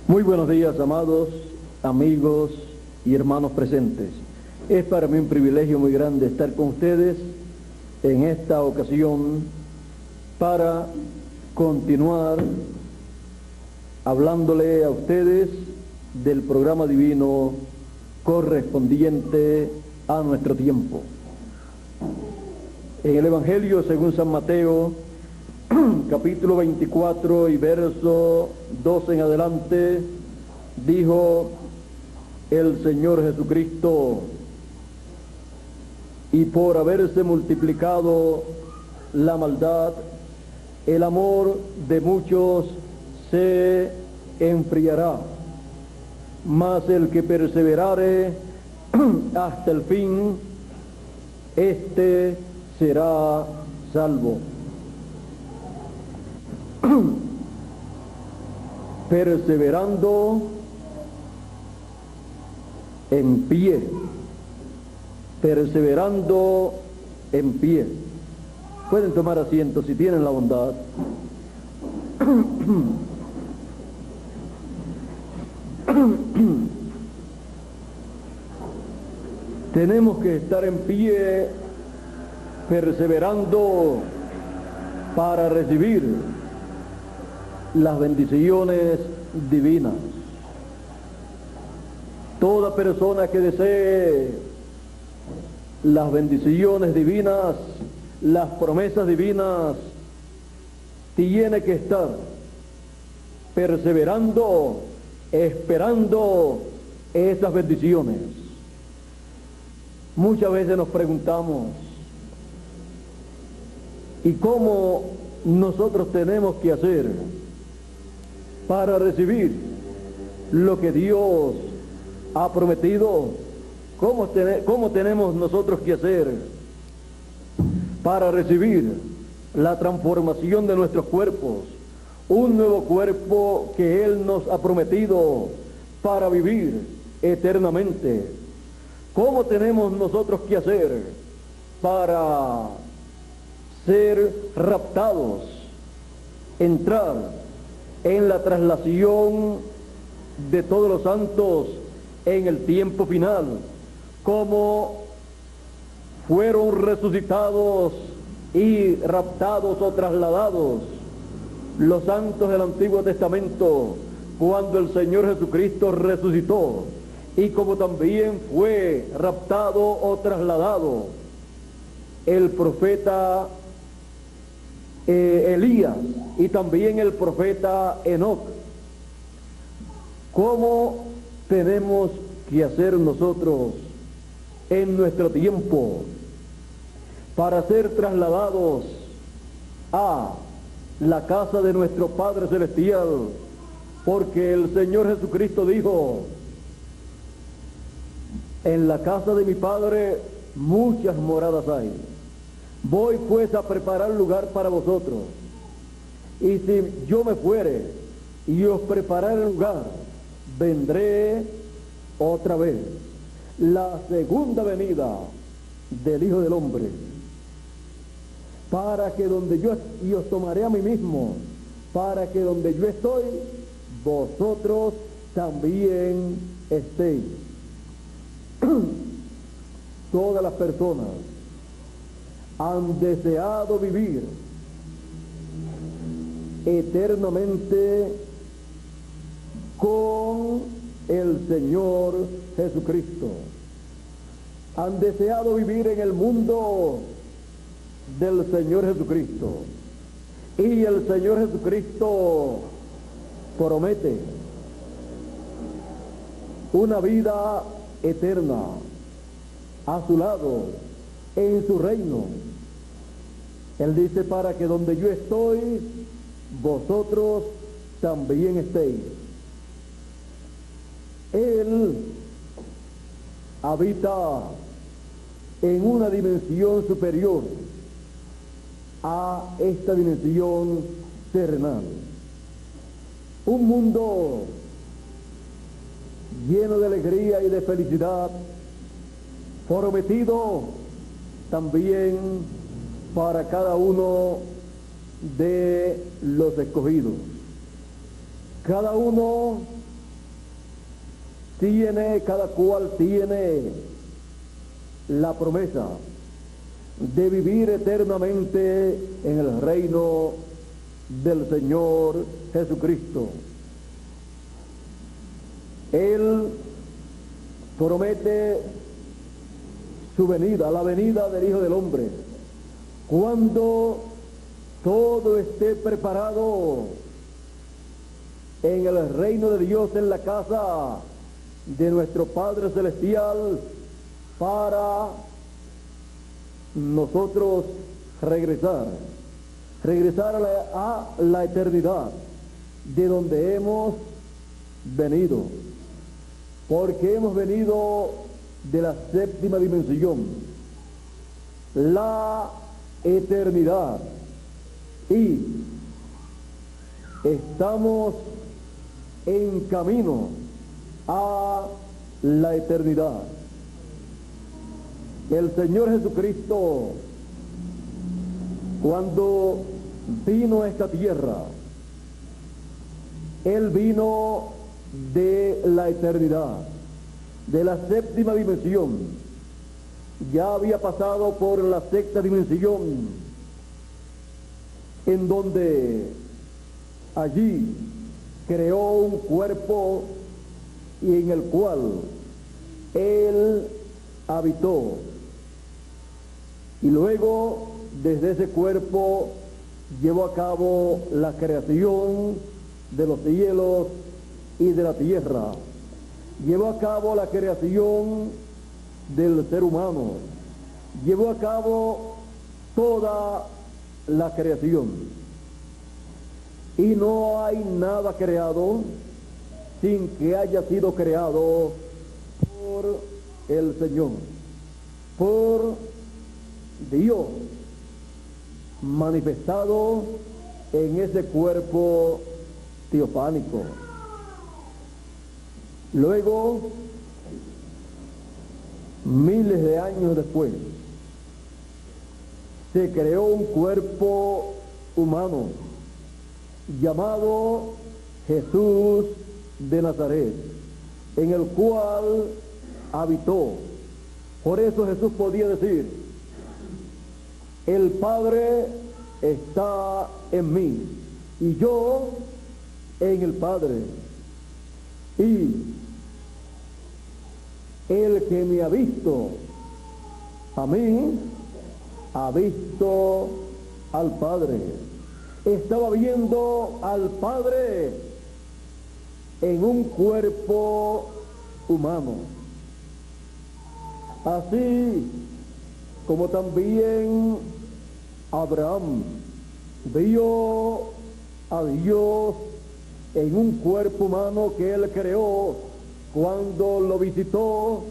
Muy buenos días, amados amigos y hermanos presentes. Es para mí un privilegio muy grande estar con ustedes en esta ocasión para continuar hablándole a ustedes del programa divino correspondiente a nuestro tiempo. En el Evangelio según San Mateo, capítulo 24 y verso 12 en adelante, dijo el Señor Jesucristo: y por haberse multiplicado la maldad, el amor de muchos se enfriará, mas el que perseverare hasta el fin, éste será salvo. Perseverando en pie, perseverando en pie. Pueden tomar asiento si tienen la bondad. Tenemos que estar en pie, perseverando para recibir las bendiciones divinas. Toda persona que desee las bendiciones divinas, las promesas divinas, tiene que estar perseverando, esperando esas bendiciones. Muchas veces nos preguntamos, ¿y cómo nosotros tenemos que hacer para recibir lo que Dios ha prometido? ¿Cómo tenemos nosotros que hacer para recibir la transformación de nuestros cuerpos? Un nuevo cuerpo que Él nos ha prometido para vivir eternamente. ¿Cómo tenemos nosotros que hacer para ser raptados, entrar en la traslación de todos los santos en el tiempo final, como fueron resucitados y raptados o trasladados los santos del Antiguo Testamento cuando el Señor Jesucristo resucitó, y como también fue raptado o trasladado el profeta Elías y también el profeta Enoc. ¿Cómo tenemos que hacer nosotros en nuestro tiempo para ser trasladados a la casa de nuestro Padre Celestial? Porque el Señor Jesucristo dijo: en la casa de mi Padre muchas moradas hay. Voy pues a preparar lugar para vosotros. Y si yo me fuere y os prepararé el lugar, vendré otra vez, la segunda venida del Hijo del Hombre, para que donde yo, y os tomaré a mí mismo, para que donde yo estoy, vosotros también estéis. Todas las personas han deseado vivir eternamente con el Señor Jesucristo. Han deseado vivir en el mundo del Señor Jesucristo. Y el Señor Jesucristo promete una vida eterna a su lado, en su reino. Él dice: para que donde yo estoy, vosotros también estéis. Él habita en una dimensión superior a esta dimensión terrenal. Un mundo lleno de alegría y de felicidad, prometido también para cada uno de los escogidos. Cada uno cada cual tiene la promesa de vivir eternamente en el reino del Señor Jesucristo. Él promete su venida, la venida del Hijo del Hombre, cuando todo esté preparado en el reino de Dios, en la casa de nuestro Padre Celestial, para nosotros regresar a la eternidad de donde hemos venido, porque hemos venido de la séptima dimensión, la eternidad, y estamos en camino a la eternidad. El Señor Jesucristo, cuando vino a esta tierra, Él vino de la eternidad, de la séptima dimensión. Ya había pasado por la sexta dimensión, en donde allí creó un cuerpo y en el cual Él habitó. Y luego, desde ese cuerpo, llevó a cabo la creación de los cielos y de la tierra. Llevó a cabo la creación del ser humano. Llevó a cabo toda la creación. Y no hay nada creado sin que haya sido creado por el Señor, por Dios, manifestado en ese cuerpo teofánico. Luego, miles de años después, se creó un cuerpo humano llamado Jesús de Nazaret, en el cual habitó. Por eso Jesús podía decir: el Padre está en mí y yo en el Padre, y el que me ha visto a mí ha visto al Padre. Estaba viendo al Padre en un cuerpo humano. Así como también Abraham vio a Dios en un cuerpo humano que Él creó cuando lo visitó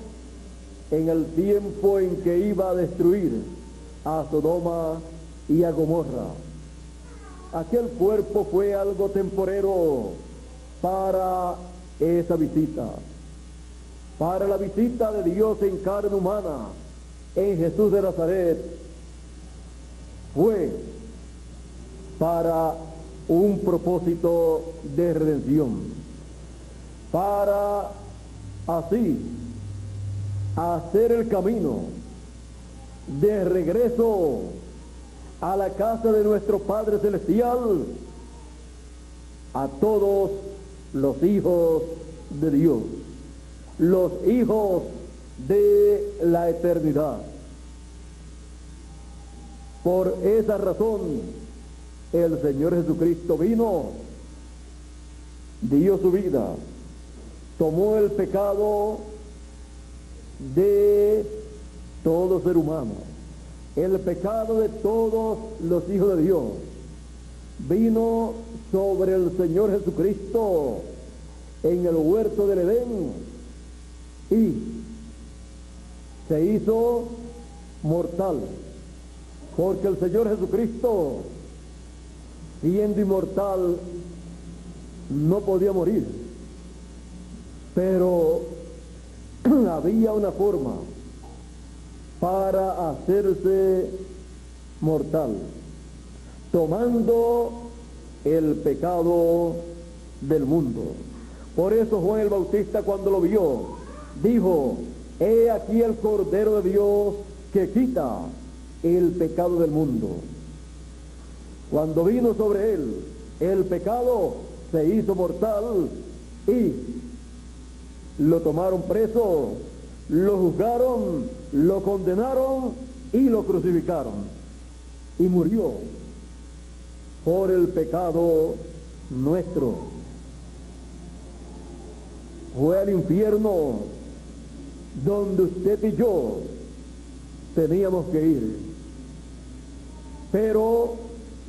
en el tiempo en que iba a destruir a Sodoma y a Gomorra. Aquel cuerpo fue algo temporero para esa visita, para la visita de Dios en carne humana en Jesús de Nazaret. Fue para un propósito de redención, para así hacer el camino de regreso a la casa de nuestro Padre Celestial a todos los hijos de Dios, los hijos de la eternidad. Por esa razón, el Señor Jesucristo vino, dio su vida, tomó el pecado de todo ser humano, el pecado de todos los hijos de Dios, vino sobre el Señor Jesucristo en el huerto del Edén y se hizo mortal, porque el Señor Jesucristo, siendo inmortal, no podía morir, pero había una forma para hacerse mortal, tomando el pecado del mundo. Por eso Juan el Bautista, cuando lo vio, dijo: he aquí el Cordero de Dios que quita el pecado del mundo. Cuando vino sobre él el pecado, se hizo mortal y lo tomaron preso, lo juzgaron, lo condenaron y lo crucificaron. Y murió por el pecado nuestro. Fue al infierno donde usted y yo teníamos que ir. Pero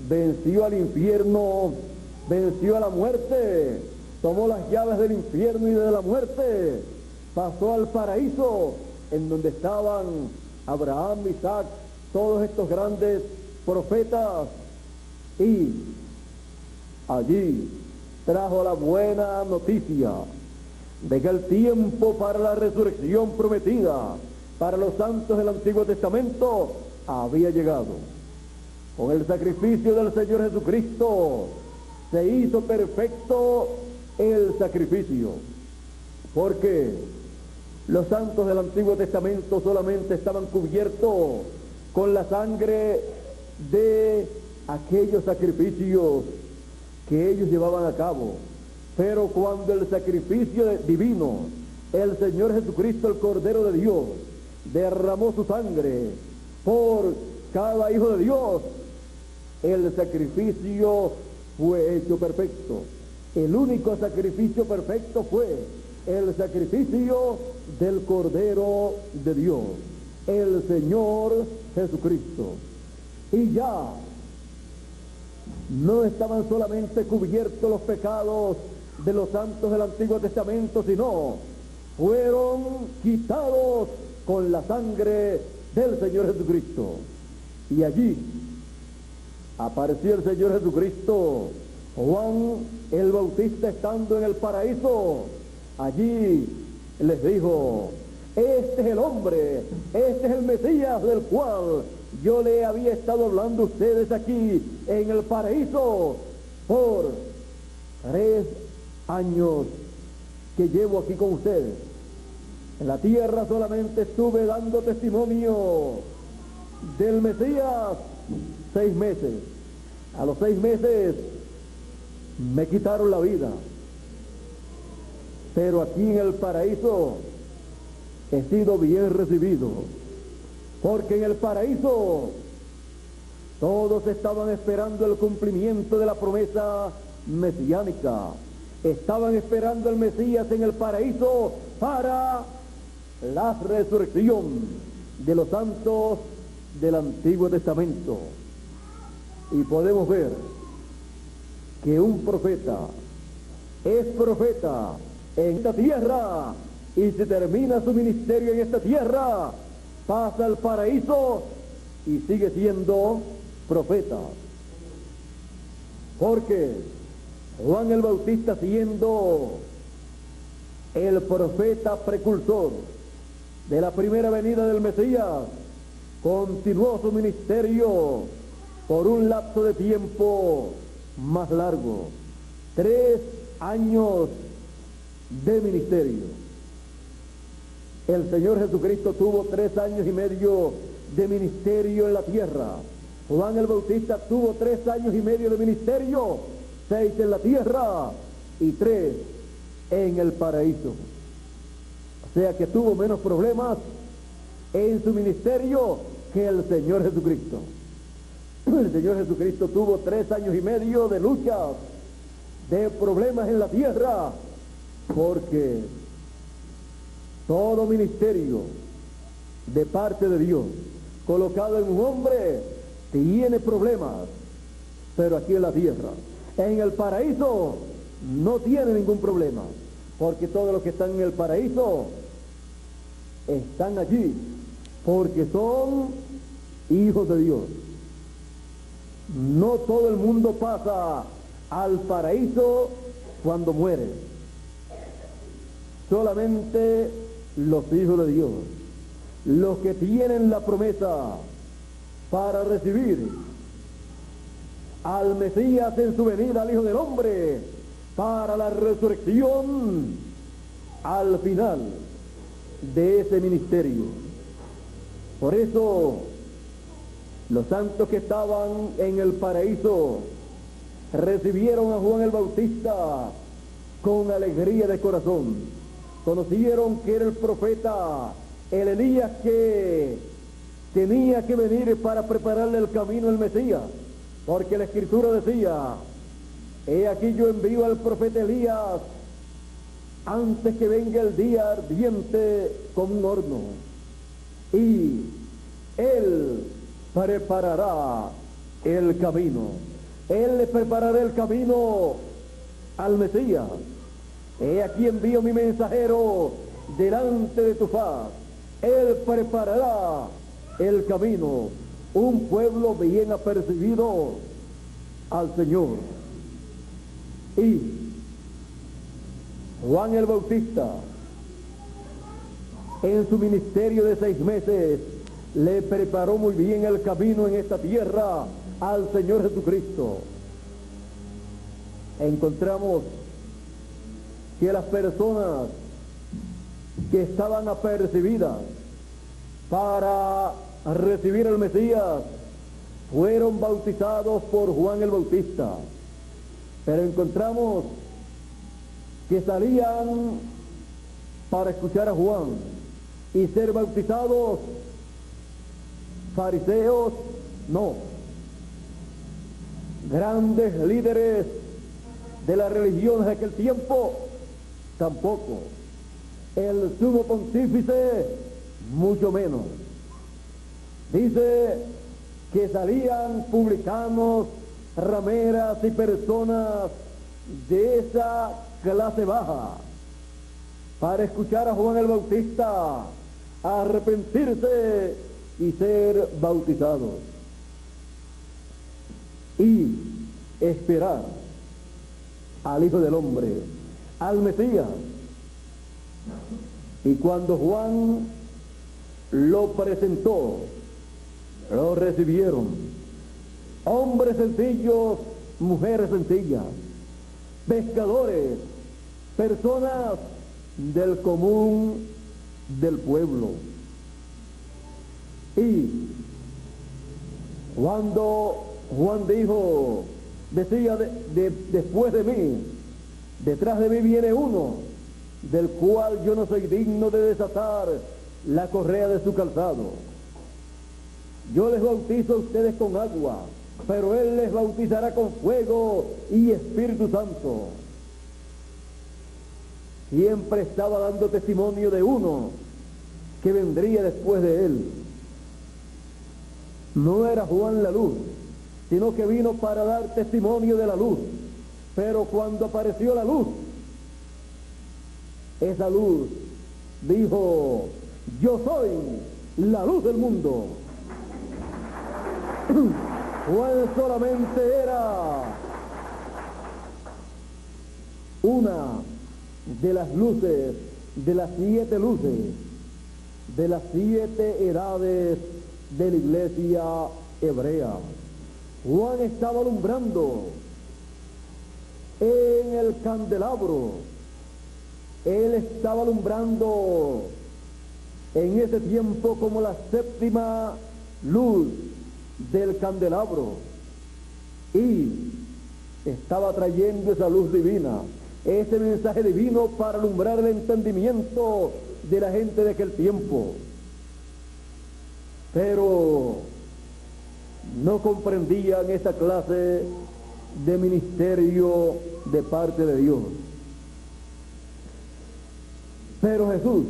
venció al infierno, venció a la muerte, tomó las llaves del infierno y de la muerte, pasó al paraíso, en donde estaban Abraham, Isaac, todos estos grandes profetas, y allí trajo la buena noticia de que el tiempo para la resurrección prometida para los santos del Antiguo Testamento había llegado. Con el sacrificio del Señor Jesucristo se hizo perfecto el sacrificio, porque los santos del Antiguo Testamento solamente estaban cubiertos con la sangre de aquellos sacrificios que ellos llevaban a cabo. Pero cuando el sacrificio divino, el Señor Jesucristo, el Cordero de Dios, derramó su sangre por cada hijo de Dios, el sacrificio fue hecho perfecto. El único sacrificio perfecto fue el sacrificio del Cordero de Dios, el Señor Jesucristo. Y ya no estaban solamente cubiertos los pecados de los santos del Antiguo Testamento, sino fueron quitados con la sangre del Señor Jesucristo. Y allí apareció el Señor Jesucristo. Juan el Bautista, estando en el paraíso, allí les dijo: este es el hombre, este es el Mesías del cual yo le había estado hablando a ustedes aquí en el paraíso por 3 años que llevo aquí con ustedes. En la tierra solamente estuve dando testimonio del Mesías 6 meses. A los 6 meses me quitaron la vida. Pero aquí en el paraíso he sido bien recibido, porque en el paraíso todos estaban esperando el cumplimiento de la promesa mesiánica. Estaban esperando al Mesías en el paraíso para la resurrección de los santos del Antiguo Testamento. Y podemos ver que un profeta es profeta en esta tierra, y si termina su ministerio en esta tierra, pasa al paraíso y sigue siendo profeta. Porque Juan el Bautista, siendo el profeta precursor de la primera venida del Mesías, continuó su ministerio por un lapso de tiempo más largo, 3 años de ministerio. El Señor Jesucristo tuvo 3 años y medio de ministerio en la tierra. Juan el Bautista tuvo 3 años y medio de ministerio, 6 en la tierra y 3 en el paraíso. O sea que tuvo menos problemas en su ministerio que el Señor Jesucristo. El Señor Jesucristo tuvo 3 años y medio de luchas, de problemas en la tierra, porque todo ministerio de parte de Dios colocado en un hombre tiene problemas, pero aquí en la tierra, en el paraíso, no tiene ningún problema, porque todos los que están en el paraíso están allí porque son hijos de Dios. No todo el mundo pasa al paraíso cuando muere, solamente los hijos de Dios, los que tienen la promesa para recibir al Mesías en su venida, al Hijo del Hombre, para la resurrección al final de ese ministerio. Por eso los santos que estaban en el paraíso recibieron a Juan el Bautista con alegría de corazón. Conocieron que era el profeta, el Elías que tenía que venir para prepararle el camino al Mesías, porque la Escritura decía: he aquí yo envío al profeta Elías antes que venga el día ardiente como un horno, y él preparará el camino. Él le preparará el camino al Mesías. He aquí envío mi mensajero delante de tu faz. Él preparará el camino. Un pueblo bien apercibido al Señor. Y Juan el Bautista, en su ministerio de 6 meses, le preparó muy bien el camino en esta tierra al Señor Jesucristo. Encontramos que las personas que estaban apercibidas para recibir al Mesías fueron bautizados por Juan el Bautista, pero encontramos que salían para escuchar a Juan y ser bautizados fariseos, no, grandes líderes de la religión de aquel tiempo, tampoco, el sumo pontífice, mucho menos. Dice que salían publicanos, rameras y personas de esa clase baja para escuchar a Juan el Bautista, arrepentirse y ser bautizados y esperar al Hijo del Hombre, al Mesías. Y cuando Juan lo presentó, lo recibieron hombres sencillos, mujeres sencillas, pescadores, personas del común del pueblo. Y cuando Juan dijo, decía después de mí, detrás de mí viene uno, del cual yo no soy digno de desatar la correa de su calzado. Yo les bautizo a ustedes con agua, pero él les bautizará con fuego y Espíritu Santo. Siempre estaba dando testimonio de uno que vendría después de él. No era Juan la luz, sino que vino para dar testimonio de la luz. Pero cuando apareció la luz, esa luz dijo: yo soy la luz del mundo. Juan solamente era una de las luces, de las 7 luces, de las 7 edades de la iglesia hebrea. Juan estaba alumbrando en el candelabro. Él estaba alumbrando en ese tiempo como la 7ª luz del candelabro, y estaba trayendo esa luz divina, ese mensaje divino para alumbrar el entendimiento de la gente de aquel tiempo. Pero no comprendían esa clase de ministerio de parte de Dios. Pero Jesús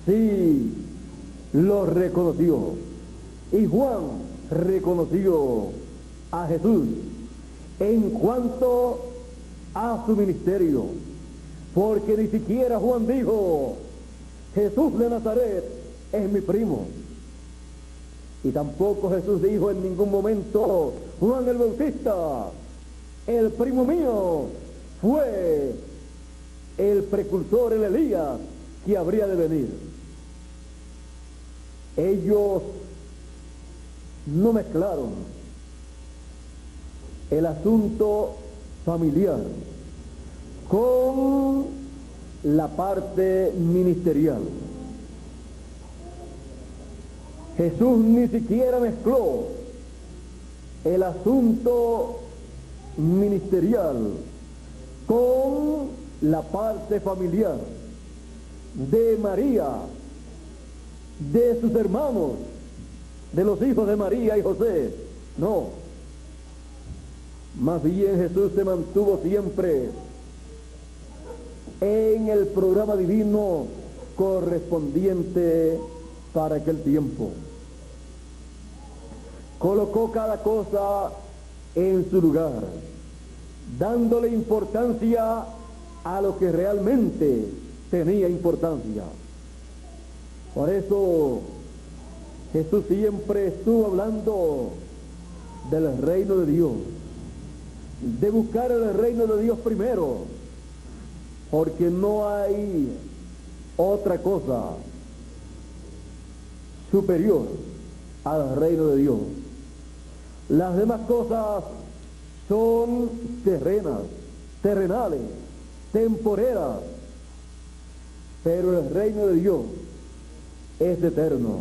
sí lo reconoció, y Juan reconoció a Jesús en cuanto a su ministerio, porque ni siquiera Juan dijo: Jesús de Nazaret es mi primo. Y tampoco Jesús dijo en ningún momento: Juan el Bautista, el primo mío, fue el precursor, el Elías, que habría de venir. Ellos no mezclaron el asunto familiar con la parte ministerial. Jesús ni siquiera mezcló el asunto ministerial con la parte familiar de María, de sus hermanos, de los hijos de María y José. No, más bien Jesús se mantuvo siempre en el programa divino correspondiente para aquel tiempo. Colocó cada cosa en su lugar, dándole importancia a lo que realmente tenía importancia. Por eso Jesús siempre estuvo hablando del reino de Dios, de buscar el reino de Dios primero, porque no hay otra cosa superior al reino de Dios. Las demás cosas son terrenales, temporeras, pero el reino de Dios es eterno.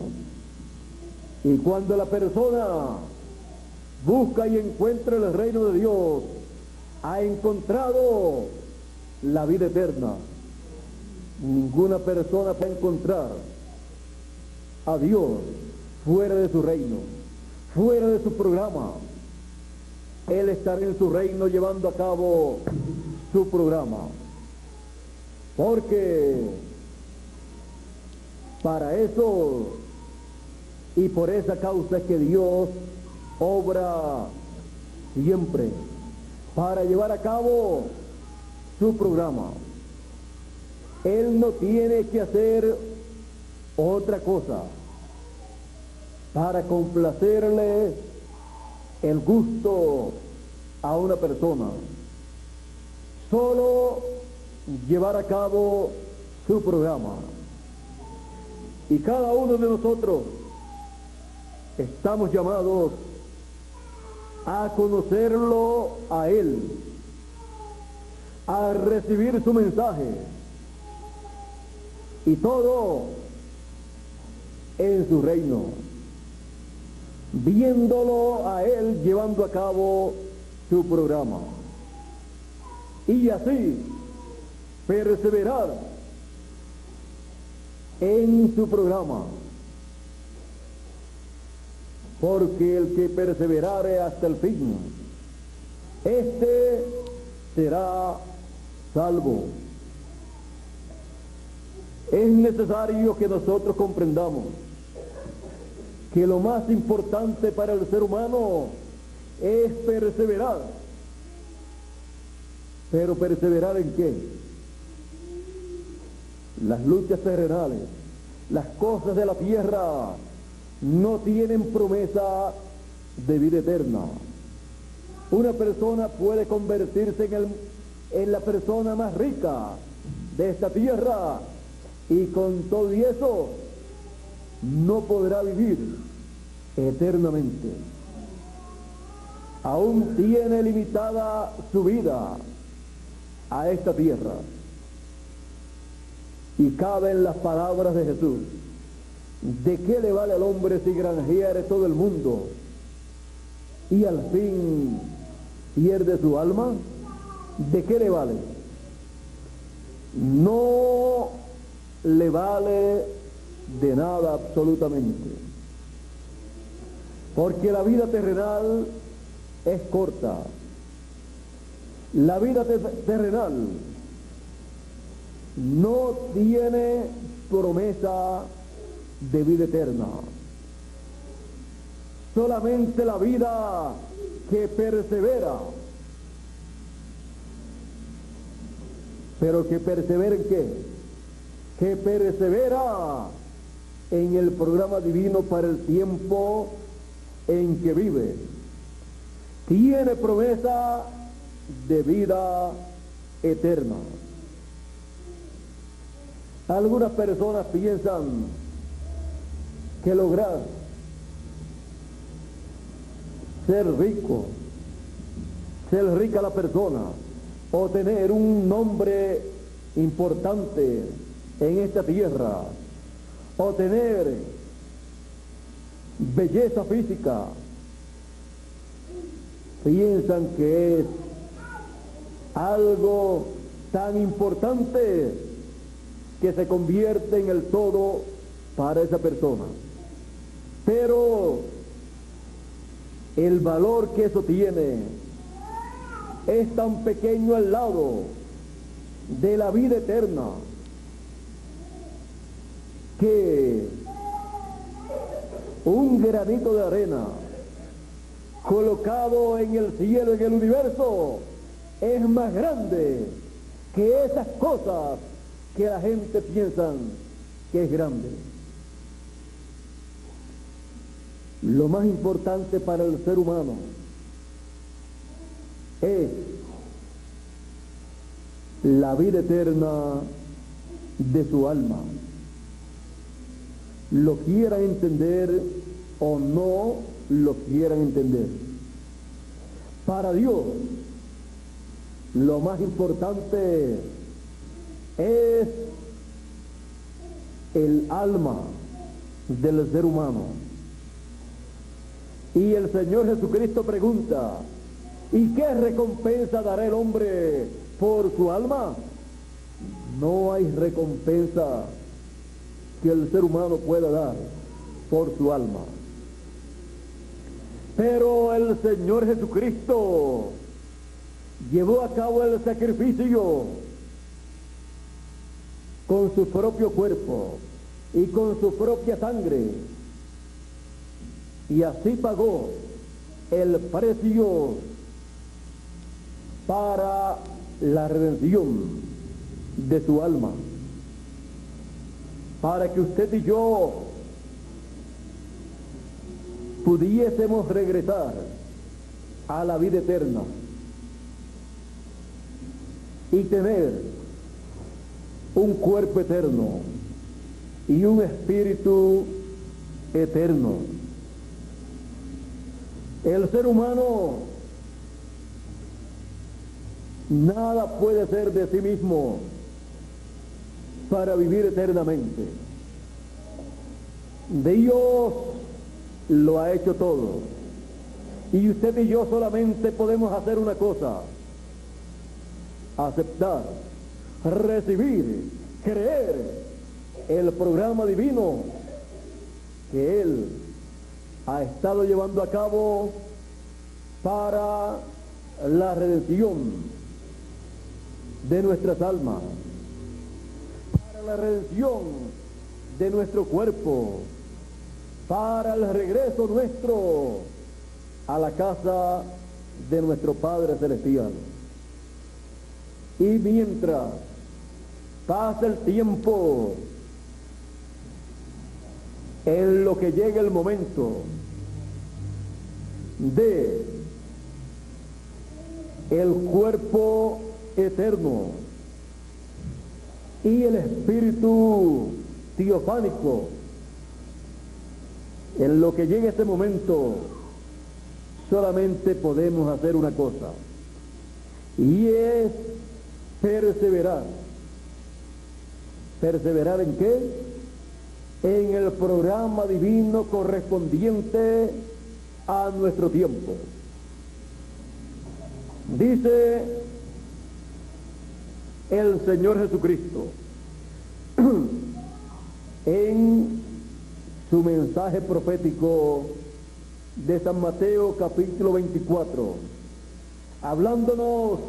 Y cuando la persona busca y encuentra el reino de Dios, ha encontrado la vida eterna. Ninguna persona puede encontrar a Dios fuera de su reino, fuera de su programa. Él estará en su reino llevando a cabo su programa, porque para eso y por esa causa es que Dios obra siempre para llevar a cabo su programa. Él no tiene que hacer otra cosa para complacerle el gusto a una persona, solo llevar a cabo su programa. Y cada uno de nosotros estamos llamados a conocerlo a Él, a recibir su mensaje, y todo en su reino, viéndolo a Él llevando a cabo su programa, y así perseverar en su programa, porque el que perseverare hasta el fin, este será salvo. Es necesario que nosotros comprendamos que lo más importante para el ser humano es perseverar. ¿Pero perseverar en qué? Las luchas terrenales, las cosas de la tierra no tienen promesa de vida eterna. Una persona puede convertirse en la persona más rica de esta tierra, y con todo y eso no podrá vivir eternamente. Aún tiene limitada su vida a esta tierra. Y caben las palabras de Jesús: ¿de qué le vale al hombre si granjeare todo el mundo y al fin pierde su alma? ¿De qué le vale? No le vale de nada absolutamente, porque la vida terrenal es corta. La vida terrenal no tiene promesa de vida eterna. Solamente la vida que persevera. ¿Pero que persevera en qué? Que persevera en el programa divino para el tiempo en que vive. Tiene promesa de vida eterna. Algunas personas piensan que lograr ser rico, ser rica la persona, o tener un nombre importante en esta tierra, o tener belleza física, piensan que es algo tan importante que se convierte en el todo para esa persona. Pero el valor que eso tiene es tan pequeño al lado de la vida eterna que un granito de arena colocado en el cielo, en el universo, es más grande que esas cosas que la gente piensa que es grande. Lo más importante para el ser humano es la vida eterna de su alma. Lo quieran entender o no lo quieran entender. Para Dios, lo más importante es el alma del ser humano. Y el Señor Jesucristo pregunta, ¿y qué recompensa dará el hombre por su alma? No hay recompensa que el ser humano pueda dar por su alma. Pero el Señor Jesucristo llevó a cabo el sacrificio con su propio cuerpo y con su propia sangre, y así pagó el precio para la redención de su alma, para que usted y yo pudiésemos regresar a la vida eterna y tener un cuerpo eterno y un espíritu eterno. El ser humano nada puede ser de sí mismo para vivir eternamente. Dios lo ha hecho todo, y usted y yo solamente podemos hacer una cosa: aceptar, recibir, creer el programa divino que Él ha estado llevando a cabo para la redención de nuestras almas, para la redención de nuestro cuerpo, para el regreso nuestro a la casa de nuestro Padre Celestial. Y mientras pasa el tiempo, en lo que llega el momento de el cuerpo eterno y el espíritu teofánico, en lo que llega ese momento, solamente podemos hacer una cosa, y es perseverar. ¿Perseverar en qué? En el programa divino correspondiente a nuestro tiempo. Dice el Señor Jesucristo en su mensaje profético de San Mateo capítulo 24, hablándonos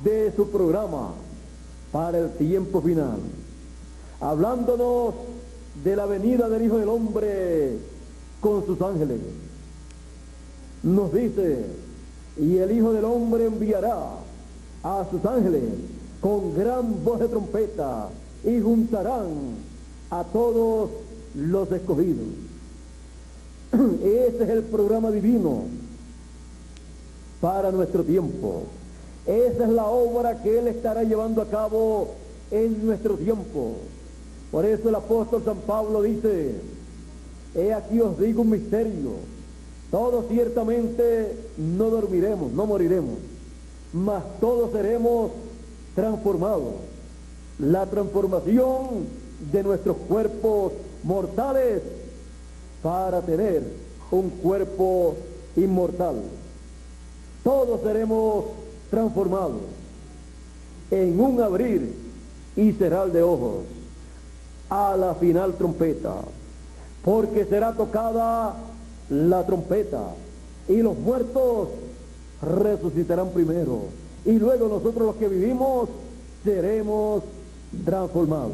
de su programa para el tiempo final, hablándonos de la venida del Hijo del Hombre con sus ángeles. Nos dice: y el Hijo del Hombre enviará a sus ángeles con gran voz de trompeta, y juntarán a todos los escogidos. Ese es el programa divino para nuestro tiempo. Esa es la obra que Él estará llevando a cabo en nuestro tiempo. Por eso el apóstol San Pablo dice: he aquí os digo un misterio, todos ciertamente no dormiremos, no moriremos, mas todos seremos transformados. La transformación de nuestros cuerpos mortales para tener un cuerpo inmortal. Todos seremos transformados en un abrir y cerrar de ojos a la final trompeta, porque será tocada la trompeta y los muertos resucitarán primero y luego nosotros los que vivimos seremos transformados.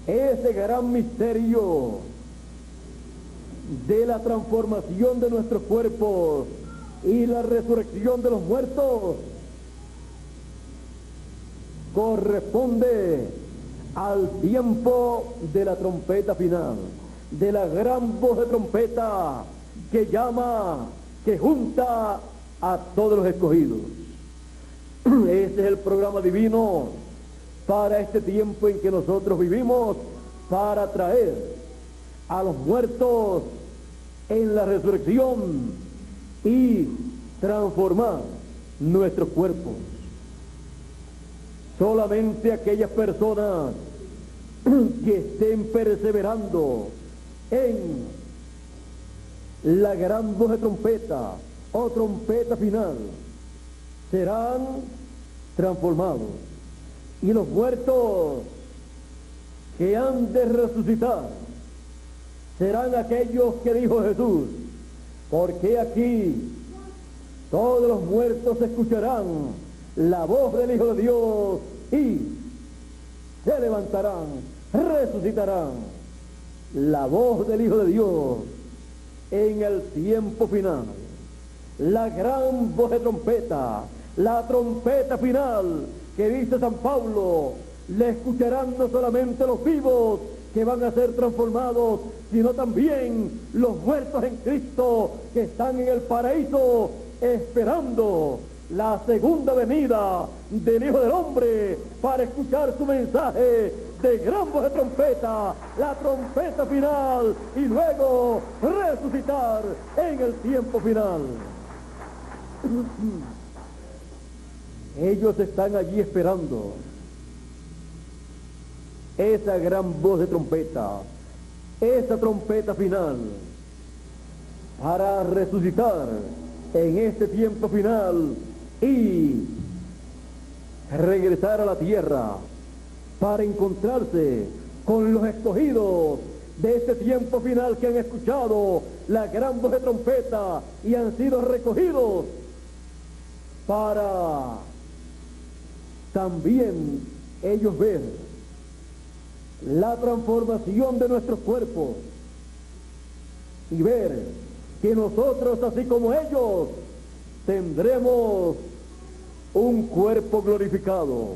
Ese gran misterio de la transformación de nuestros cuerpos y la resurrección de los muertos corresponde al tiempo de la trompeta final, de la gran voz de trompeta que llama, que junta a todos los escogidos. Ese es el programa divino para este tiempo en que nosotros vivimos, para traer a los muertos en la resurrección y transformar nuestros cuerpos. Solamente aquellas personas que estén perseverando en la gran voz de trompeta o trompeta final serán transformados, y los muertos que han de resucitar serán aquellos que dijo Jesús, porque aquí todos los muertos escucharán la voz del Hijo de Dios y se levantarán, resucitarán. La voz del Hijo de Dios en el tiempo final, la gran voz de trompeta, la trompeta final que dice San Pablo, le escucharán no solamente los vivos que van a ser transformados, sino también los muertos en Cristo que están en el paraíso esperando la segunda venida del Hijo del Hombre para escuchar su mensaje de gran voz de trompeta, la trompeta final, y luego resucitar en el tiempo final. Ellos están allí esperando esa gran voz de trompeta, esa trompeta final, para resucitar en este tiempo final y regresar a la tierra para encontrarse con los escogidos de este tiempo final que han escuchado la gran voz de trompeta y han sido recogidos para también ellos ver la transformación de nuestros cuerpos y ver que nosotros, así como ellos, tendremos un cuerpo glorificado,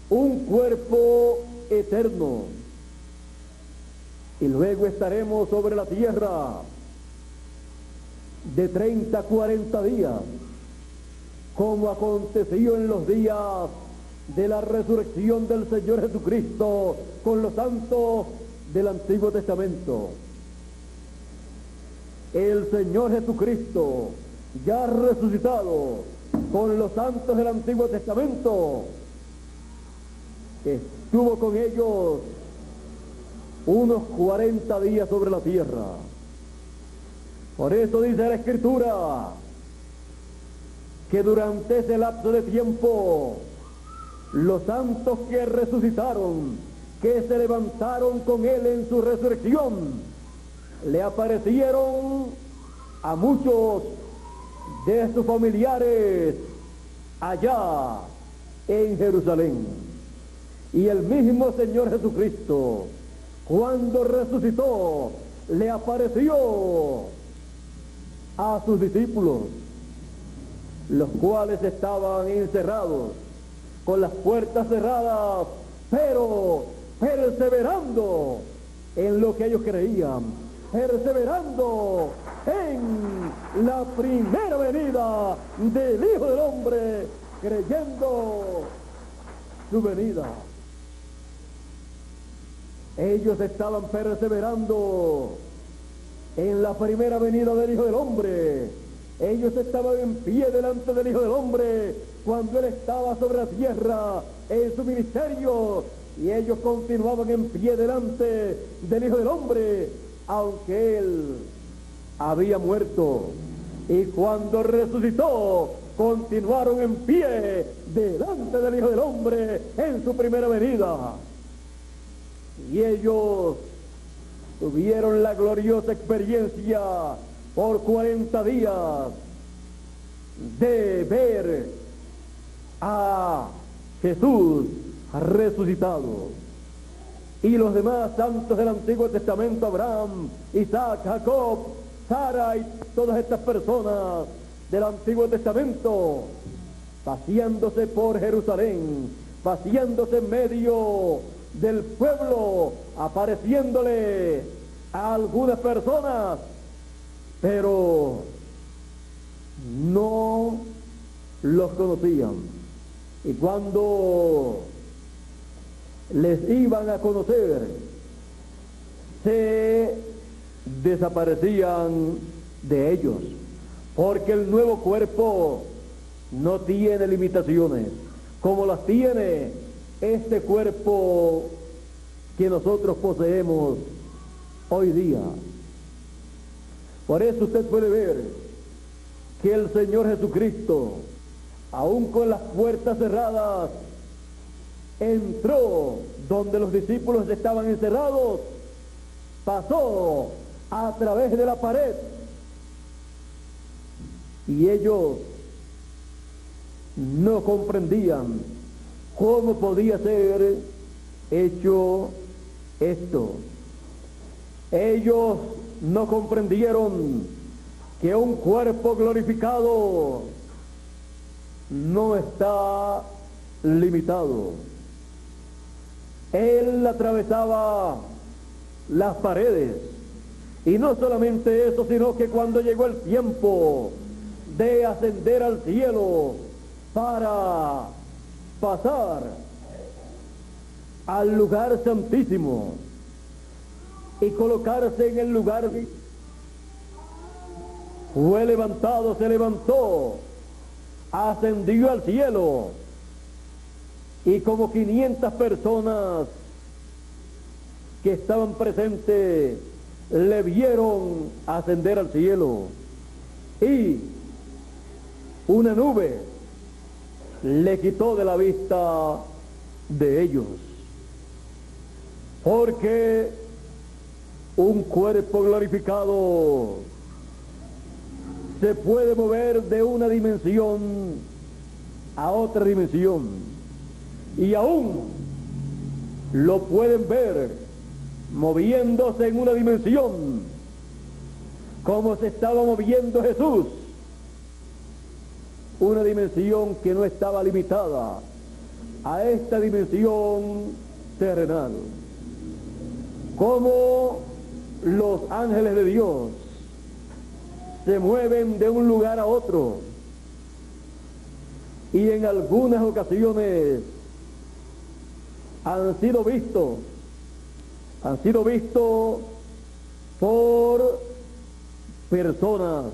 un cuerpo eterno, y luego estaremos sobre la tierra de 30 a 40 días, como aconteció en los días de la resurrección del Señor Jesucristo con los santos del Antiguo Testamento. El Señor Jesucristo, ya resucitado con los santos del Antiguo Testamento, estuvo con ellos unos 40 días sobre la tierra. Por eso dice la Escritura que durante ese lapso de tiempo los santos que resucitaron, que se levantaron con él en su resurrección, le aparecieron a muchos de sus familiares allá en Jerusalén. Y el mismo Señor Jesucristo, cuando resucitó, le apareció a sus discípulos, los cuales estaban encerrados con las puertas cerradas, pero perseverando en lo que ellos creían, perseverando en la primera venida del Hijo del Hombre, creyendo su venida. Ellos estaban perseverando en la primera venida del Hijo del Hombre, Ellos estaban en pie delante del Hijo del Hombre cuando Él estaba sobre la tierra en su ministerio, y ellos continuaban en pie delante del Hijo del Hombre, aunque Él había muerto. Y cuando resucitó, continuaron en pie delante del Hijo del Hombre en su primera venida. Y ellos tuvieron la gloriosa experiencia por 40 días de ver a Jesús resucitado. Y los demás santos del Antiguo Testamento, Abraham, Isaac, Jacob, Sara y todas estas personas del Antiguo Testamento, paseándose por Jerusalén, paseándose en medio del pueblo, apareciéndole a algunas personas, pero no los conocían. Y cuando les iban a conocer, se desaparecían de ellos, porque el nuevo cuerpo no tiene limitaciones como las tiene este cuerpo que nosotros poseemos hoy día. Por eso usted puede ver que el Señor Jesucristo, aún con las puertas cerradas, entró donde los discípulos estaban encerrados, pasó a través de la pared, y ellos no comprendían cómo podía ser hecho esto. Ellos no comprendieron que un cuerpo glorificado no está limitado. Él atravesaba las paredes, y no solamente eso, sino que cuando llegó el tiempo de ascender al cielo para pasar al lugar santísimo y colocarse en el lugar, fue levantado, se levantó, ascendió al cielo, y como 500 personas que estaban presentes le vieron ascender al cielo, y una nube le quitó de la vista de ellos, porque un cuerpo glorificado se puede mover de una dimensión a otra dimensión, y aún lo pueden ver moviéndose en una dimensión como se estaba moviendo Jesús, una dimensión que no estaba limitada a esta dimensión terrenal. Como los ángeles de Dios se mueven de un lugar a otro, y en algunas ocasiones han sido vistos por personas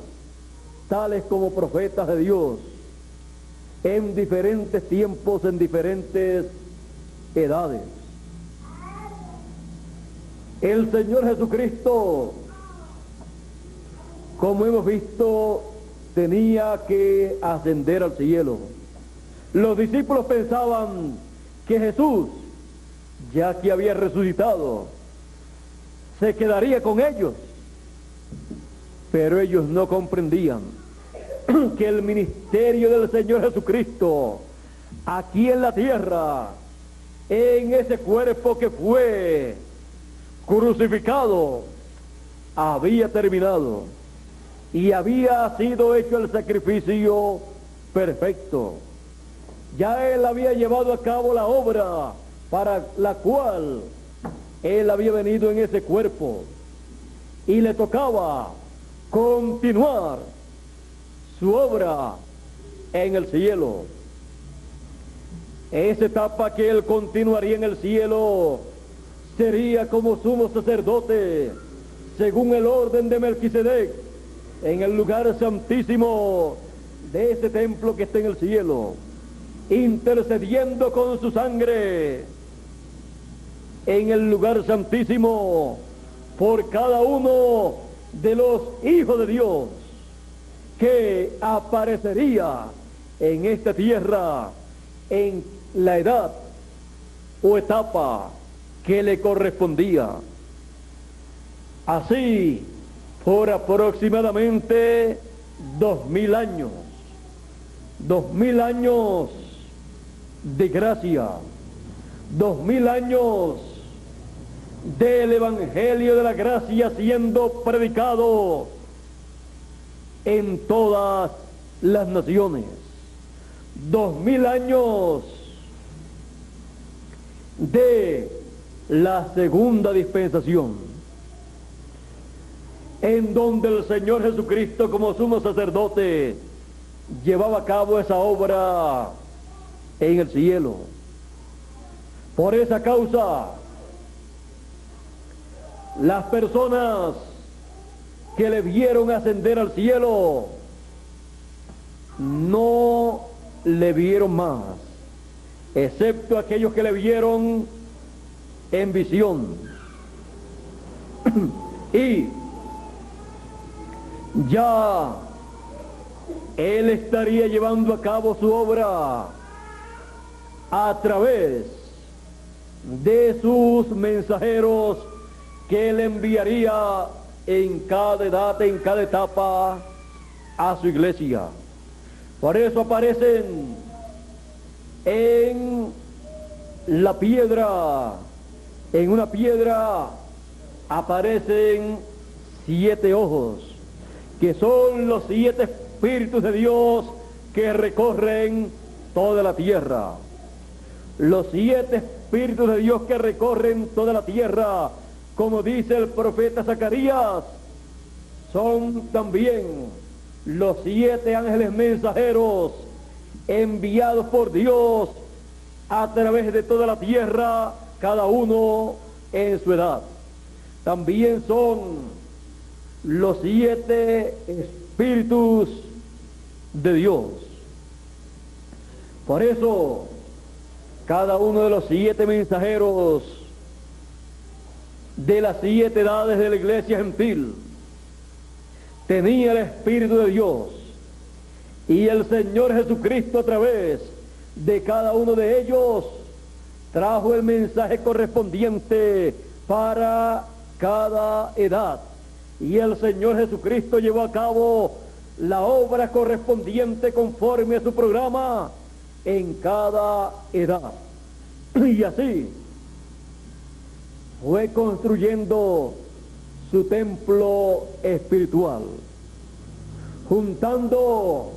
tales como profetas de Dios en diferentes tiempos, en diferentes edades. El Señor Jesucristo, como hemos visto, tenía que ascender al cielo. Los discípulos pensaban que Jesús, ya que había resucitado, se quedaría con ellos, pero ellos no comprendían que el ministerio del Señor Jesucristo aquí en la tierra, en ese cuerpo que fue crucificado, había terminado y había sido hecho el sacrificio perfecto. Ya Él había llevado a cabo la obra para la cual Él había venido en ese cuerpo, y le tocaba continuar su obra en el cielo. Esa etapa que Él continuaría en el cielo sería como sumo sacerdote según el orden de Melquisedec, en el lugar santísimo de ese templo que está en el cielo, intercediendo con su sangre en el lugar santísimo por cada uno de los hijos de Dios que aparecería en esta tierra en la edad o etapa que le correspondía. Así, por aproximadamente 2000 años, 2000 años de gracia, 2000 años del Evangelio de la gracia siendo predicado en todas las naciones, 2000 años de la segunda dispensación, en donde el Señor Jesucristo como sumo sacerdote llevaba a cabo esa obra en el cielo. Por esa causa, las personas que le vieron ascender al cielo no le vieron más, excepto aquellos que le vieron en visión. Y ya Él estaría llevando a cabo su obra a través de sus mensajeros que Él enviaría en cada edad, en cada etapa a su iglesia. Por eso aparecen en la piedra, en una piedra aparecen 7 ojos, que son los 7 espíritus de Dios que recorren toda la tierra. Los 7 espíritus de Dios que recorren toda la tierra, como dice el profeta Zacarías, son también los 7 ángeles mensajeros enviados por Dios a través de toda la tierra, cada uno en su edad. También son los 7 espíritus de Dios. Por eso, cada uno de los 7 mensajeros de las 7 edades de la iglesia gentil tenía el Espíritu de Dios, y el Señor Jesucristo a través de cada uno de ellos trajo el mensaje correspondiente para cada edad, y el Señor Jesucristo llevó a cabo la obra correspondiente conforme a su programa en cada edad. Y así fue construyendo su templo espiritual, juntando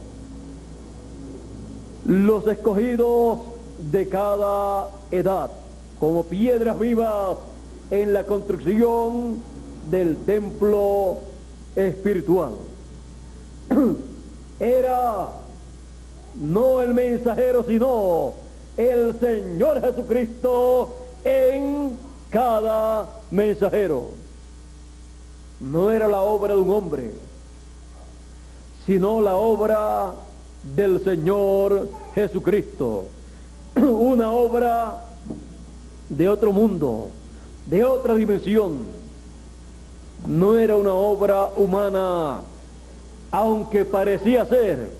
los escogidos de cada edad como piedras vivas en la construcción del templo espiritual. Era no el mensajero, sino el Señor Jesucristo en cada mensajero. No era la obra de un hombre, sino la obra del Señor Jesucristo. Una obra de otro mundo, de otra dimensión. No era una obra humana, aunque parecía ser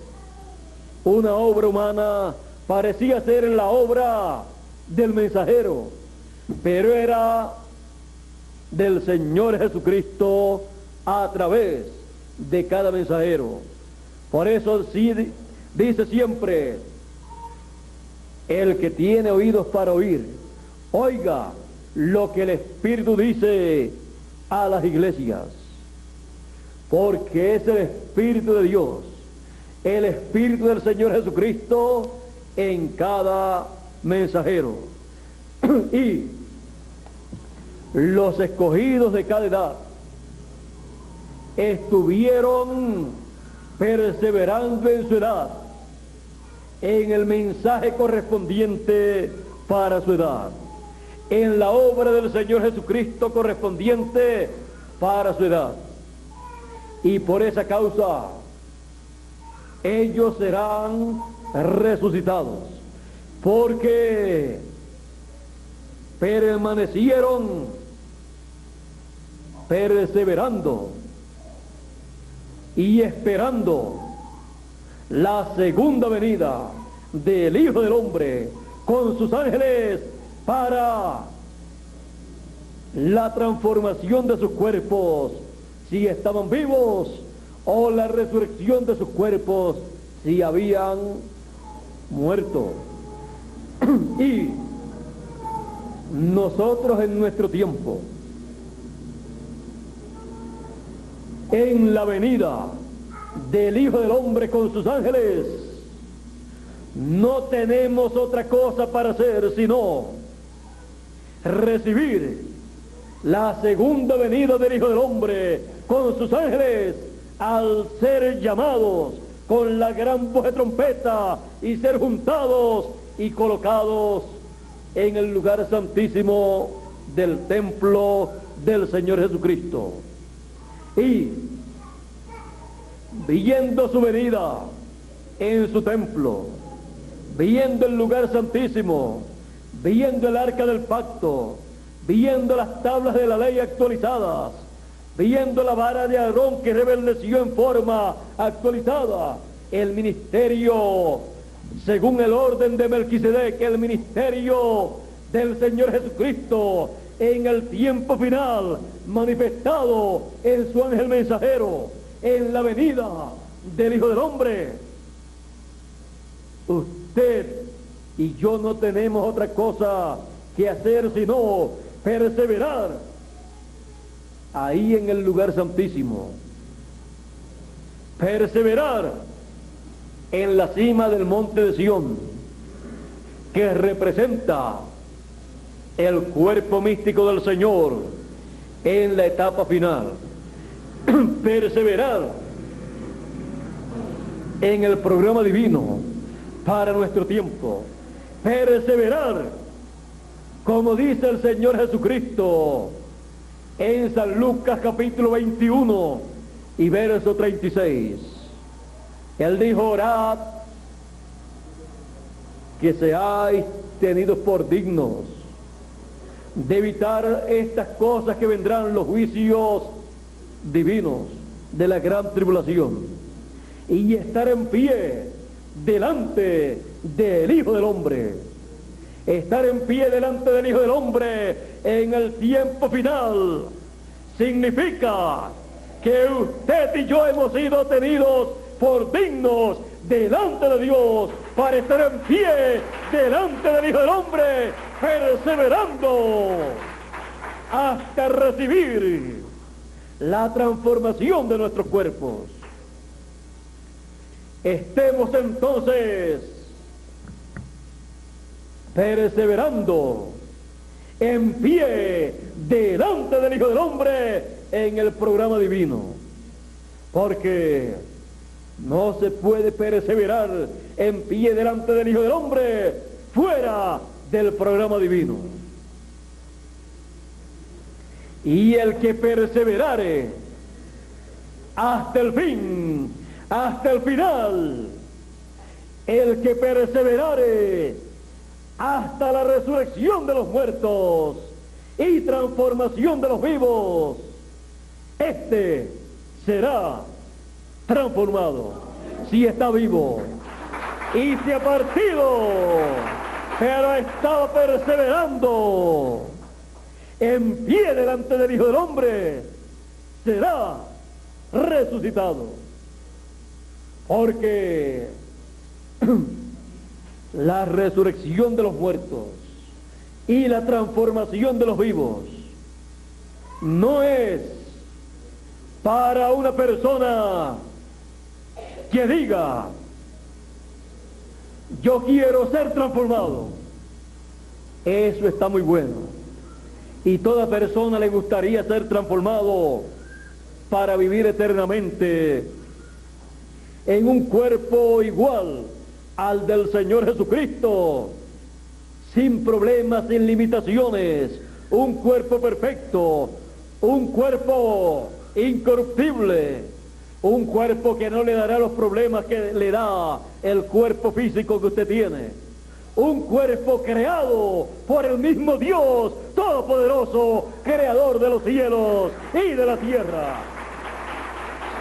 una obra humana, parecía ser la obra del mensajero, pero era del Señor Jesucristo a través de cada mensajero. Por eso sí dice siempre: el que tiene oídos para oír, oiga lo que el Espíritu dice a las iglesias, porque es el Espíritu de Dios, el Espíritu del Señor Jesucristo en cada mensajero. Y los escogidos de cada edad estuvieron perseverando en su edad, en el mensaje correspondiente para su edad, en la obra del Señor Jesucristo correspondiente para su edad. y por esa causa ellos serán resucitados, porque permanecieron perseverando y esperando la segunda venida del Hijo del Hombre con sus ángeles para la transformación de sus cuerpos si estaban vivos, o la resurrección de sus cuerpos si habían muerto. Y nosotros en nuestro tiempo, en la venida del Hijo del Hombre con sus ángeles, no tenemos otra cosa para hacer sino recibir la segunda venida del Hijo del Hombre con sus ángeles, al ser llamados con la gran voz de trompeta y ser juntados y colocados en el lugar santísimo del templo del Señor Jesucristo. Y viendo su venida en su templo, viendo el lugar santísimo, viendo el arca del pacto, viendo las tablas de la ley actualizadas, viendo la vara de Aarón que reverdeció en forma actualizada, el ministerio según el orden de Melquisedec, el ministerio del Señor Jesucristo en el tiempo final, manifestado en su ángel mensajero, en la venida del Hijo del Hombre. Usted y yo no tenemos otra cosa que hacer sino perseverar ahí en el lugar santísimo, perseverar en la cima del monte de Sión, que representa el cuerpo místico del Señor en la etapa final, perseverar en el programa divino para nuestro tiempo, perseverar, como dice el Señor Jesucristo en San Lucas capítulo 21 y verso 36. Él dijo: orad que seáis tenidos por dignos de evitar estas cosas que vendrán, los juicios divinos de la gran tribulación, y estar en pie delante del Hijo del Hombre. Estar en pie delante del Hijo del Hombre en el tiempo final significa que usted y yo hemos sido tenidos por dignos delante de Dios para estar en pie delante del Hijo del Hombre, perseverando hasta recibir la transformación de nuestros cuerpos. Estemos entonces perseverando en pie delante del Hijo del Hombre en el programa divino, porque no se puede perseverar en pie delante del Hijo del Hombre fuera del programa divino. Y el que perseverare hasta el fin, hasta el final, el que perseverare hasta la resurrección de los muertos y transformación de los vivos, este será transformado si está vivo y si ha partido, pero ha estado perseverando en pie delante del Hijo del Hombre, será resucitado, porque la resurrección de los muertos y la transformación de los vivos no es para una persona que diga: yo quiero ser transformado. Eso está muy bueno, y toda persona le gustaría ser transformado para vivir eternamente en un cuerpo igual al del Señor Jesucristo, sin problemas, sin limitaciones, un cuerpo perfecto, un cuerpo incorruptible, Un cuerpo que no le dará los problemas que le da el cuerpo físico que usted tiene. Un cuerpo creado por el mismo Dios Todopoderoso, creador de los cielos y de la tierra.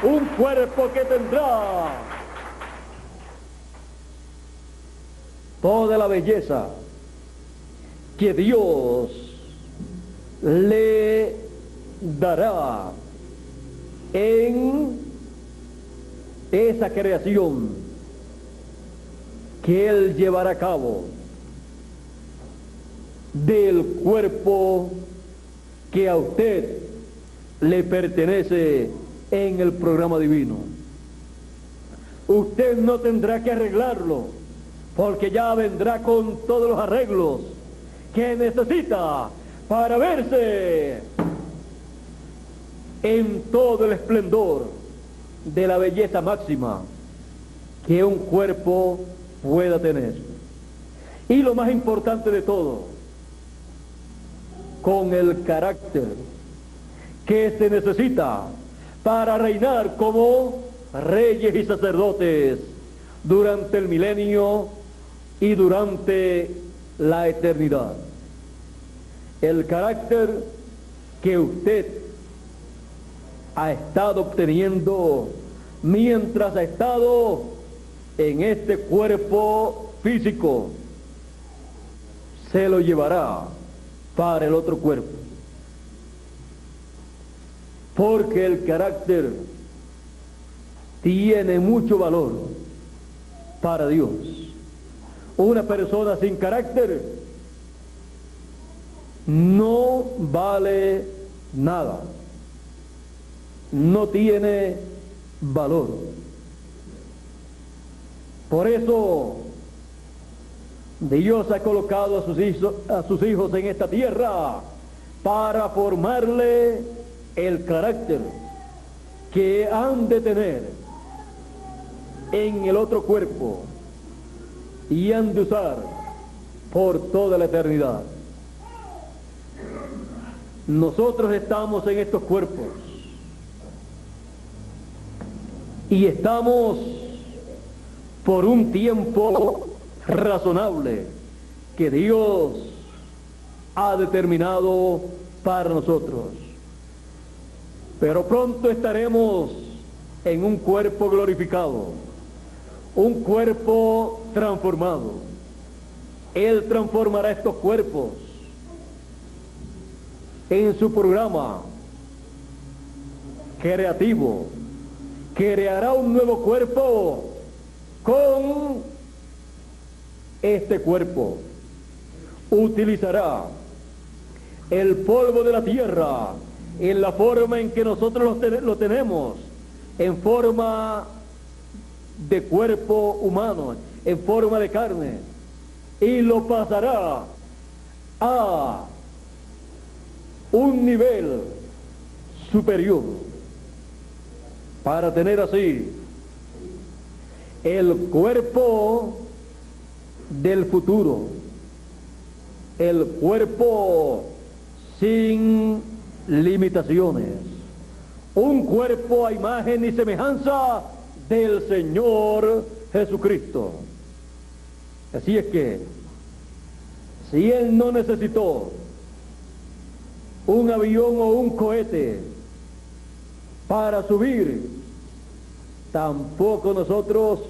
Un cuerpo que tendrá toda la belleza que Dios le dará en esa creación que Él llevará a cabo del cuerpo que a usted le pertenece en el programa divino. Usted no tendrá que arreglarlo, porque ya vendrá con todos los arreglos que necesita para verse en todo el esplendor de la belleza máxima que un cuerpo pueda tener. Y lo más importante de todo, con el carácter que se necesita para reinar como reyes y sacerdotes durante el milenio y durante la eternidad. El carácter que usted ha estado obteniendo mientras ha estado en este cuerpo físico, se lo llevará para el otro cuerpo. Porque el carácter tiene mucho valor para Dios. Una persona sin carácter no vale nada, no tiene valor. Por eso Dios ha colocado a sus hijos en esta tierra para formarle el carácter que han de tener en el otro cuerpo y han de usar por toda la eternidad. Nosotros estamos en estos cuerpos y estamos por un tiempo razonable que Dios ha determinado para nosotros. Pero pronto estaremos en un cuerpo glorificado, un cuerpo transformado. Él transformará estos cuerpos en su programa creativo. Creará un nuevo cuerpo con este cuerpo. Utilizará el polvo de la tierra en la forma en que nosotros lo tenemos, en forma de cuerpo humano, en forma de carne, y lo pasará a un nivel superior para tener así el cuerpo del futuro, el cuerpo sin limitaciones, un cuerpo a imagen y semejanza del Señor Jesucristo. Así es que, si Él no necesitó un avión o un cohete para subir, tampoco nosotros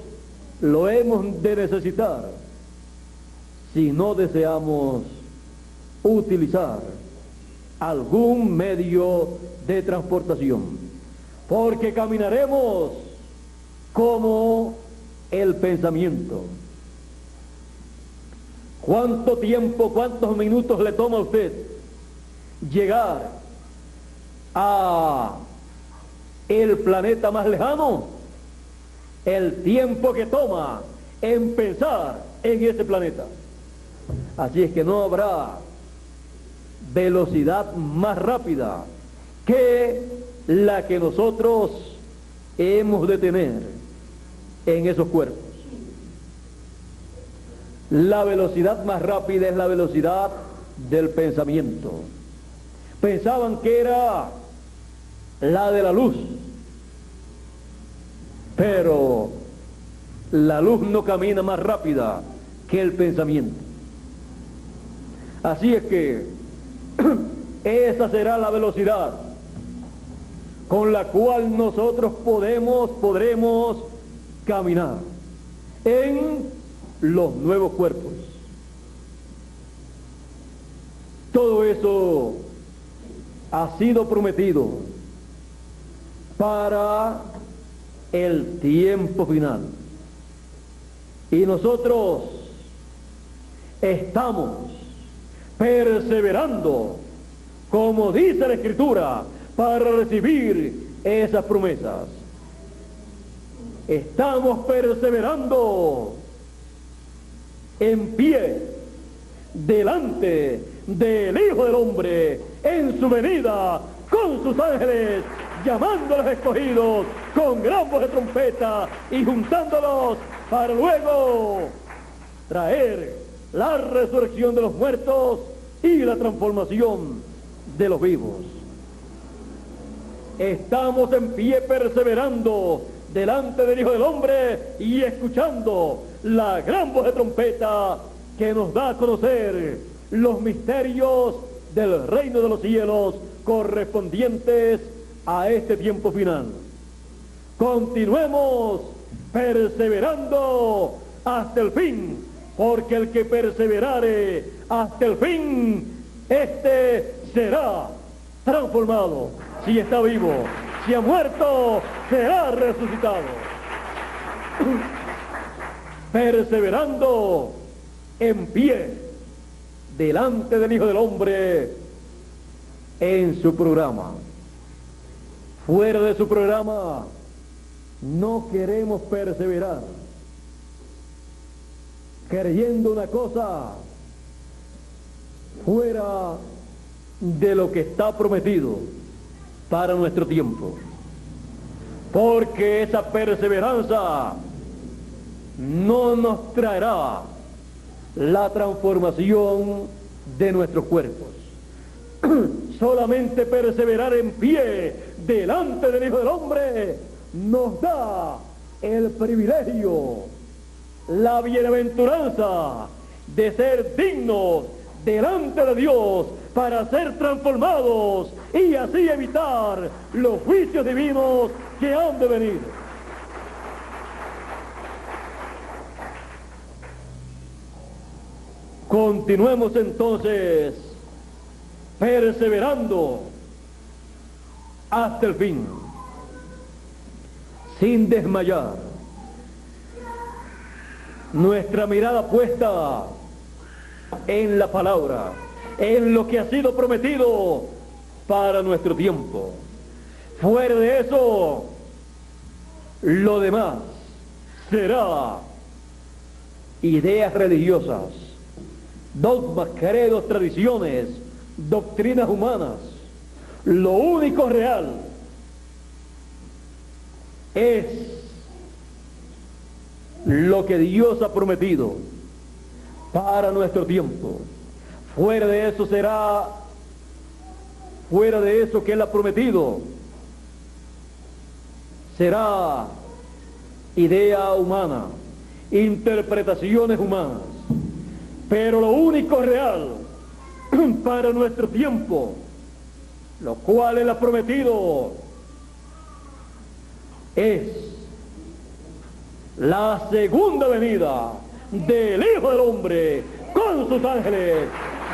lo hemos de necesitar si no deseamos utilizar algún medio de transportación, porque caminaremos como el pensamiento. ¿Cuánto tiempo, cuántos minutos le toma a usted llegar a el planeta más lejano? El tiempo que toma en pensar en ese planeta. Así es que no habrá velocidad más rápida que la que nosotros hemos de tener en esos cuerpos. La velocidad más rápida es la velocidad del pensamiento. Pensaban que era la de la luz, pero la luz no camina más rápida que el pensamiento. Así es que esa será la velocidad con la cual nosotros podremos caminar en los nuevos cuerpos. Todo eso ha sido prometido para el tiempo final. Y nosotros estamos perseverando, como dice la Escritura, para recibir esas promesas. Estamos perseverando en pie delante del Hijo del Hombre en su venida con sus ángeles, llamando a los escogidos con gran voz de trompeta y juntándolos para luego traer la resurrección de los muertos y la transformación de los vivos. Estamos en pie perseverando delante del Hijo del Hombre y escuchando la gran voz de trompeta que nos da a conocer los misterios del reino de los cielos correspondientes a este tiempo final. Continuemos perseverando hasta el fin, porque el que perseverare hasta el fin, este será transformado. Si está vivo, si ha muerto, será resucitado. Perseverando en pie delante del Hijo del Hombre en su programa. Fuera de su programa no queremos perseverar creyendo una cosa fuera de lo que está prometido para nuestro tiempo, porque esa perseverancia no nos traerá la transformación de nuestros cuerpos. Solamente perseverar en pie delante del Hijo del Hombre nos da el privilegio, la bienaventuranza de ser dignos delante de Dios para ser transformados y así evitar los juicios divinos que han de venir. Continuemos entonces perseverando hasta el fin, sin desmayar, nuestra mirada puesta en la palabra, en lo que ha sido prometido para nuestro tiempo. Fuera de eso, lo demás será ideas religiosas, dogmas, credos, tradiciones, doctrinas humanas. Lo único real es lo que Dios ha prometido para nuestro tiempo. Fuera de eso que Él ha prometido, será idea humana, interpretaciones humanas. Pero lo único real para nuestro tiempo, lo cual Él ha prometido, es la segunda venida del Hijo del Hombre con sus ángeles,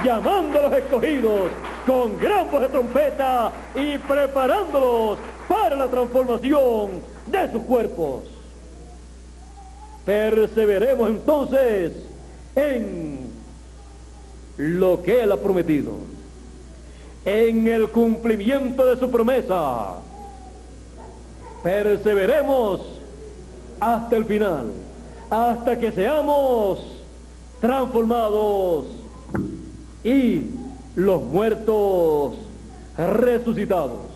llamando a los escogidos con gran voz de trompeta y preparándolos para la transformación de sus cuerpos. Perseveremos entonces en lo que Él ha prometido, en el cumplimiento de su promesa. Perseveremos hasta el final, hasta que seamos transformados y los muertos resucitados.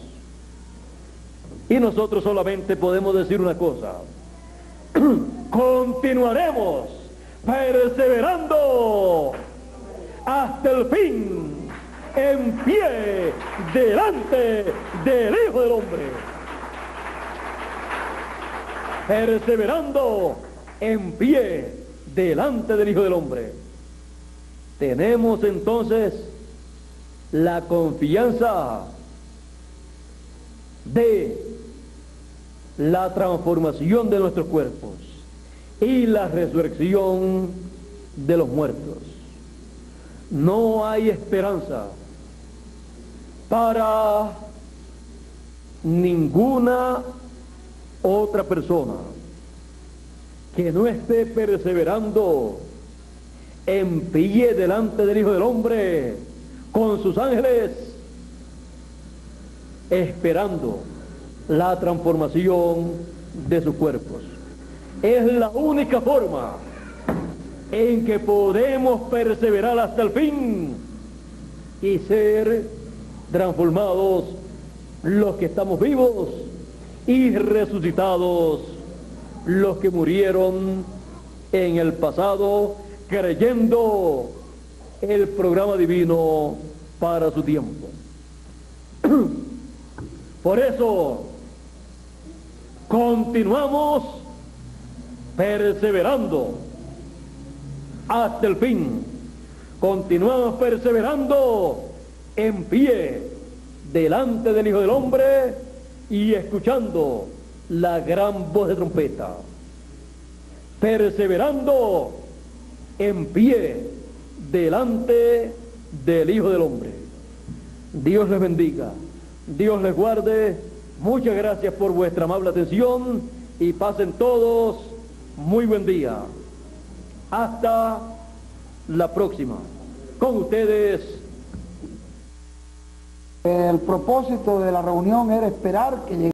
Y nosotros solamente podemos decir una cosa: continuaremos perseverando hasta el fin, en pie delante del Hijo del Hombre. perseverando en pie delante del Hijo del Hombre. Tenemos entonces la confianza de la transformación de nuestros cuerpos y la resurrección de los muertos. No hay esperanza para ninguna otra persona que no esté perseverando en pie delante del Hijo del Hombre con sus ángeles, esperando la transformación de sus cuerpos. Es la única forma en que podemos perseverar hasta el fin y ser transformados los que estamos vivos y resucitados los que murieron en el pasado creyendo el programa divino para su tiempo. Por eso continuamos perseverando hasta el fin. Continuamos perseverando en pie delante del Hijo del Hombre y escuchando la gran voz de trompeta. Perseverando en pie delante del Hijo del Hombre. Dios les bendiga, Dios les guarde. Muchas gracias por vuestra amable atención y pasen todos muy buen día. Hasta la próxima. Con ustedes. El propósito de la reunión era esperar que llegara